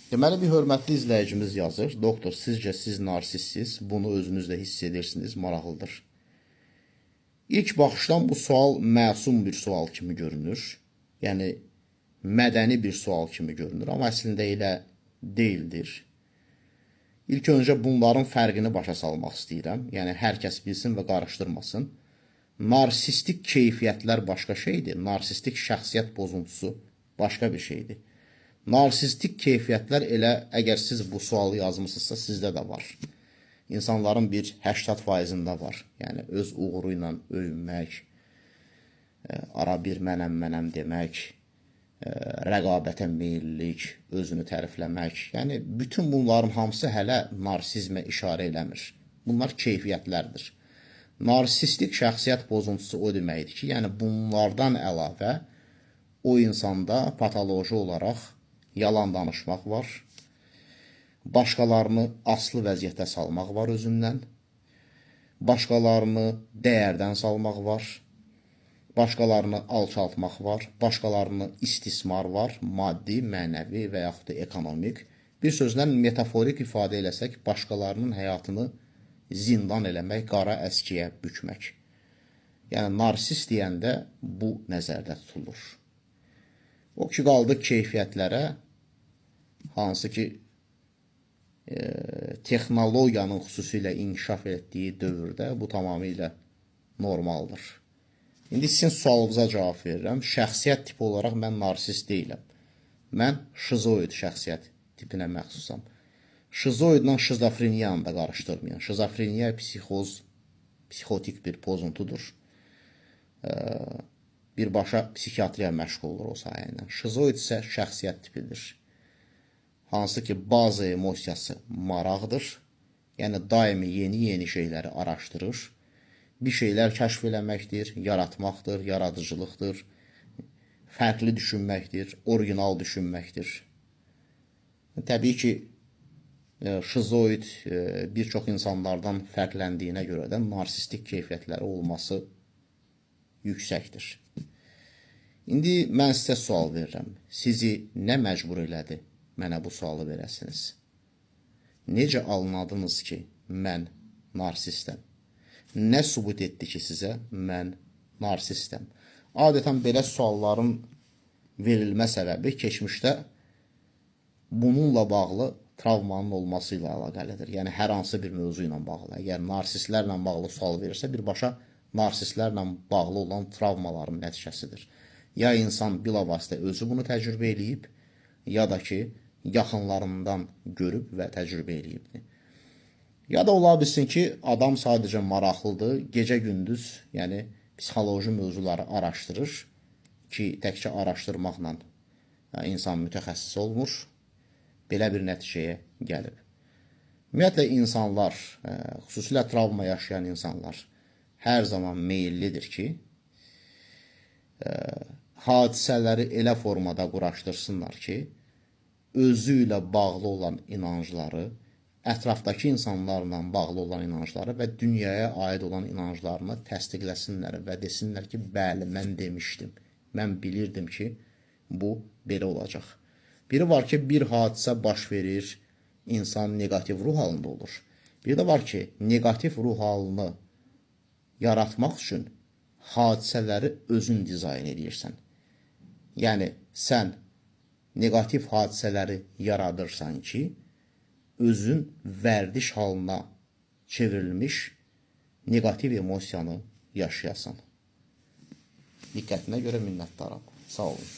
Deməli, bir hörmətli izləyicimiz yazır. Doktor, sizcə siz narsistsiz, bunu özünüzdə hiss edirsiniz, maraqlıdır. İlk baxışdan bu sual məsum bir sual kimi görünür. Yəni, mədəni bir sual kimi görünür, amma əslində elə deyildir. İlk öncə bunların fərqini başa salmaq istəyirəm. Yəni, hər kəs bilsin və qarışdırmasın. Narsistik keyfiyyətlər başqa şeydir, narsistik şəxsiyyət pozuntusu başqa bir şeydir. Narsistik keyfiyyətlər elə, əgər siz bu sualı yazmısınızsa, sizdə də var. İnsanların bir 80%-ında var. Yəni, öz uğuru ilə öyünmək, ara bir mənəm demək, rəqabətə meyillik, özünü tərifləmək. Yəni, bütün bunların hamısı hələ narsizmə işarə eləmir. Bunlar keyfiyyətlərdir. Narsistik şəxsiyyət pozuntusu o deməkdir ki, yəni bunlardan əlavə o insanda patoloji olaraq yalan danışmaq var, başqalarını aslı vəziyyətə salmaq var özündən, başqalarını dəyərdən salmaq var, başqalarını alçaltmaq var, başqalarını istismar var, maddi, mənəvi və yaxud da ekonomik. Bir sözlə metaforik ifadə eləsək, başqalarının həyatını zindan eləmək, qara əskiyə bükmək. Yəni, narsist deyəndə bu nəzərdə tutulur. O ki, qaldı keyfiyyətlərə, hansı ki, texnologiyanın xüsusilə inkişaf etdiyi dövrdə bu tamamilə normaldır. İndi sizin sualınıza cavab verirəm. Şəxsiyyət tipi olaraq mən narsist deyiləm. Mən şizoid şəxsiyyət tipinə məxsusam. Şizoidlə şizofreniyanı da qarışdırmayın. Şizofreniya psixoz, psixotik bir pozuntudur. Birbaşa psixiatriya məşğul olur o sayəylə. Şizoid isə şəxsiyyət tipidir. Hansı ki, bazı emosiyası maraqdır. Yəni, daimi yeni şeyləri araşdırır. Bir şeylər kəşf eləməkdir, yaratmaqdır, yaradıcılıqdır, fərqli düşünməkdir, orijinal düşünməkdir. Təbii ki, şizoid bir çox insanlardan fərqləndiyinə görə də narsistik keyfiyyətləri olması yüksəkdir. İndi mən sizə sual verirəm. Sizi nə məcbur elədi mənə bu sualı verəsiniz? Necə anladınız ki, mən narsistəm? Nə sübut etdi ki, sizə mən narsistəm? Adətən belə sualların verilmə səbəbi keçmişdə bununla bağlı travmanın olması ilə əlaqəlidir. Yəni, hər hansı bir mövzu ilə bağlı. Əgər narsistlərlə bağlı sual verirsə, birbaşa narsistlərlə bağlı olan travmaların nəticəsidir. Ya insan bilavasitə özü bunu təcrübə eləyib, ya da ki, yaxınlarından görüb və təcrübə eləyibdir. Ya da ola bilsin ki, adam sadəcə maraqlıdır, gecə-gündüz, yəni psixoloji mövzuları araşdırır ki, təkcə araşdırmaqla insan mütəxəssis olmur, belə bir nəticəyə gəlib. Ümumiyyətlə, insanlar, xüsusilə travma yaşayan insanlar hər zaman meyillidir ki, hadisələri elə formada quraşdırsınlar ki, özü ilə bağlı olan inancları, ətrafdakı insanlarla bağlı olan inancları və dünyaya aid olan inanclarını təsdiqləsinlər və desinlər ki, bəli, mən demişdim, mən bilirdim ki, bu belə olacaq. Biri var ki, bir hadisə baş verir, insan negativ ruh halında olur. Bir də var ki, negativ ruh halını yaratmaq üçün hadisələri özün dizayn edirsən. Yəni, sən negativ hadisələri yaradırsan ki, özün vərdiş halına çevrilmiş negativ emosiyanı yaşayasan. Diqqətinə görə minnətdaram. Sağ olun.